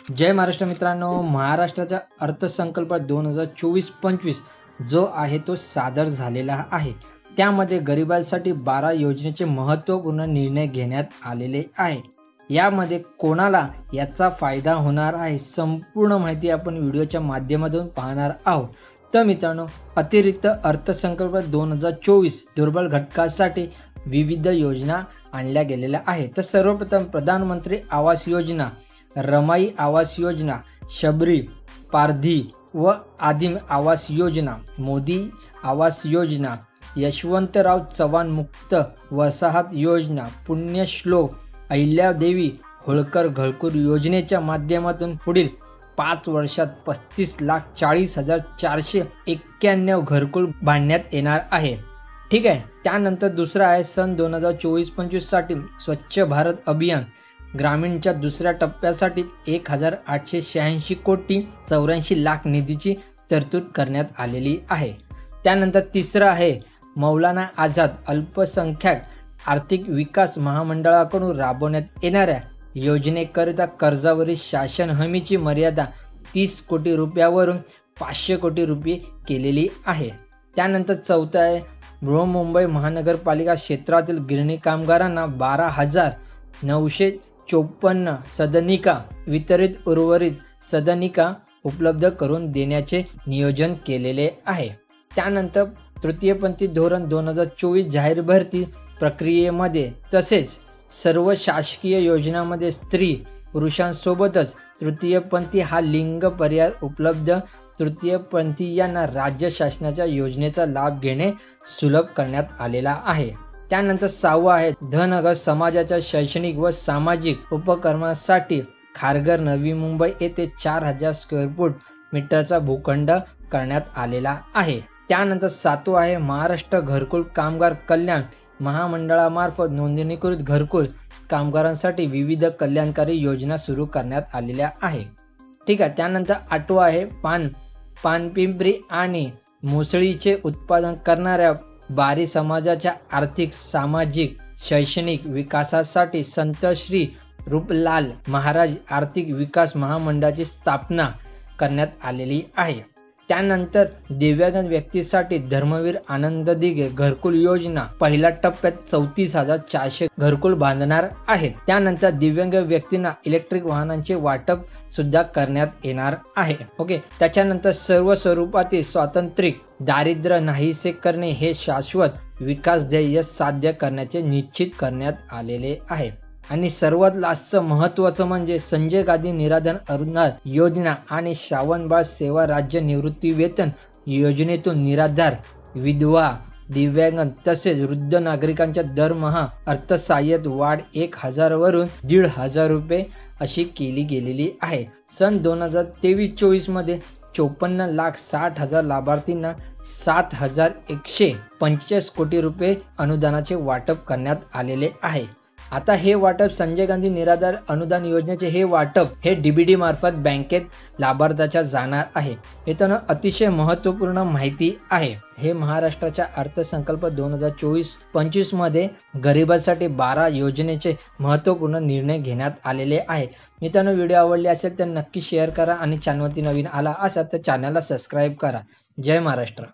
जय महाराष्ट्र मित्रांनो, महाराष्ट्राचा अर्थसंकल्प 2024-25 जो आहे तो सादर झालेला आहे. त्यामध्ये गरिबांसाठी 12 योजनेचे महत्त्वपूर्ण निर्णय घेण्यात आलेले आहे. यामध्ये कोणाला याचा फायदा होणार आहे, संपूर्ण माहिती आपण व्हिडिओच्या माध्यमातून पाहणार आहोत. तर मित्रांनो, अतिरिक्त अर्थसंकल्प 2024 दुर्बल घटकासाठी विविध योजना आणल्या गेलेल्या आहेत. तर सर्वप्रथम प्रधानमंत्री आवास योजना, रमाई आवास योजना, शबरी पारधी व आदिम आवास योजना, मोदी आवास योजना, यशवंतराव चव्हाण मुक्त वसाहत योजना, पुण्यश्लोक अहिल्यादेवी होळकर घरकुल योजनेच्या माध्यमातून पुढील 5 वर्षात 35,40,491 घरकुल बांधण्यात येणार आहे. ठीक आहे. त्यानंतर दुसरा आहे सन 2024-25 साठी स्वच्छ भारत अभियान ग्रामीणच्या दुसऱ्या टप्प्यासाठी 1,886 कोटी 84 लाख निधीची तरतूद करण्यात आलेली आहे. त्यानंतर तिसरं आहे मौलाना आझाद अल्पसंख्याक आर्थिक विकास महामंडळाकडून राबवण्यात येणाऱ्या योजनेकरिता कर्जावरील शासन हमीची मर्यादा 30 कोटी रुपयावरून 500 कोटी रुपये केलेली आहे. त्यानंतर चौथं आहे बृहन्मुंबई महानगरपालिका क्षेत्रातील गिरणी कामगारांना 12,954 सदनिका वितरित उर्वरित सदनिका उपलब्ध करून देण्याचे नियोजन केलेले आहे. त्यानंतर तृतीयपंथी धोरण 2024 जाहीर भरती प्रक्रियेमध्ये तसेच सर्व शासकीय योजनांमध्ये स्त्री पुरुषांसोबतच तृतीयपंथी हा लिंग पर्याय उपलब्ध. तृतीयपंथीयांना राज्य शासनाच्या योजनेचा लाभ घेणे सुलभ करण्यात आलेला आहे. त्यानंतर 6वं आहे धनगर समाजाच्या शैक्षणिक व सामाजिक उपक्रमासाठी खारघर नवी मुंबई येथे 4,000 स्क्वेअर फूट मीटरचा भूखंड करण्यात आलेला आहे. त्यानंतर 7वं आहे महाराष्ट्र घरकुल कामगार कल्याण महामंडळामार्फत नोंदणीकृत घरकुल कामगारांसाठी विविध कल्याणकारी योजना सुरू करण्यात आलेल्या आहे. ठीक आहे. त्यानंतर 8वं आहे पानपिंपरी आणि मुसळीचे उत्पादन करणाऱ्या बारी समाजाच्या आर्थिक सामाजिक शैक्षणिक विकासासाठी संत श्री रूपलाल महाराज आर्थिक विकास महामंडळाची स्थापना करण्यात आलेली आहे. त्यानंतर दिव्यांग व्यक्तीसाठी धर्मवीर आनंद दिघे घरकुल योजना पहिल्या टप्प्यात 34,400 घरकुल बांधणार आहेत. त्यानंतर दिव्यांग व्यक्तींना इलेक्ट्रिक वाहनांचे वाटप सुद्धा करण्यात येणार आहे. ओके. त्याच्यानंतर सर्व स्वरूपातील स्वातंत्र्य दारिद्र्य नाहीसे करणे हे शाश्वत विकास ध्येय साध्य करण्याचे निश्चित करण्यात आलेले आहे. आणि सर्वात लास्टचं महत्त्वाचं म्हणजे संजय गांधी निराधार अनुदान योजना आणि श्रावणबाळ सेवा राज्य निवृत्ती वेतन योजनेतून निराधार विधवा दिव्यांग तसेच वृद्ध नागरिकांच्या दरमहा अर्थसहाय्यात वाढ 1,000 वरून 1,500 रुपये अशी केली गेलेली आहे. सन 2023-24 मध्ये 54,60,000 लाभार्थींना 7,145 कोटी रुपये अनुदानाचे वाटप करण्यात आलेले आहे. आता हे वाटप संजय गांधी निराधार अनुदान योजनेचे हे वाटप हे डीबीडी मार्फत बँकेत लाभार्थ्याच्या जाणार आहे. मित्रांनो, अतिशय महत्त्वपूर्ण माहिती आहे. हे महाराष्ट्राच्या अर्थसंकल्प 2024-25 मध्ये गरिबांसाठी 12 योजनेचे महत्त्वपूर्ण निर्णय घेण्यात आलेले आहे. मित्रांनो, व्हिडिओ आवडले असेल तर नक्की शेअर करा आणि चॅनलवरती नवीन आला असाल तर चॅनलला सबस्क्राईब करा. जय महाराष्ट्र.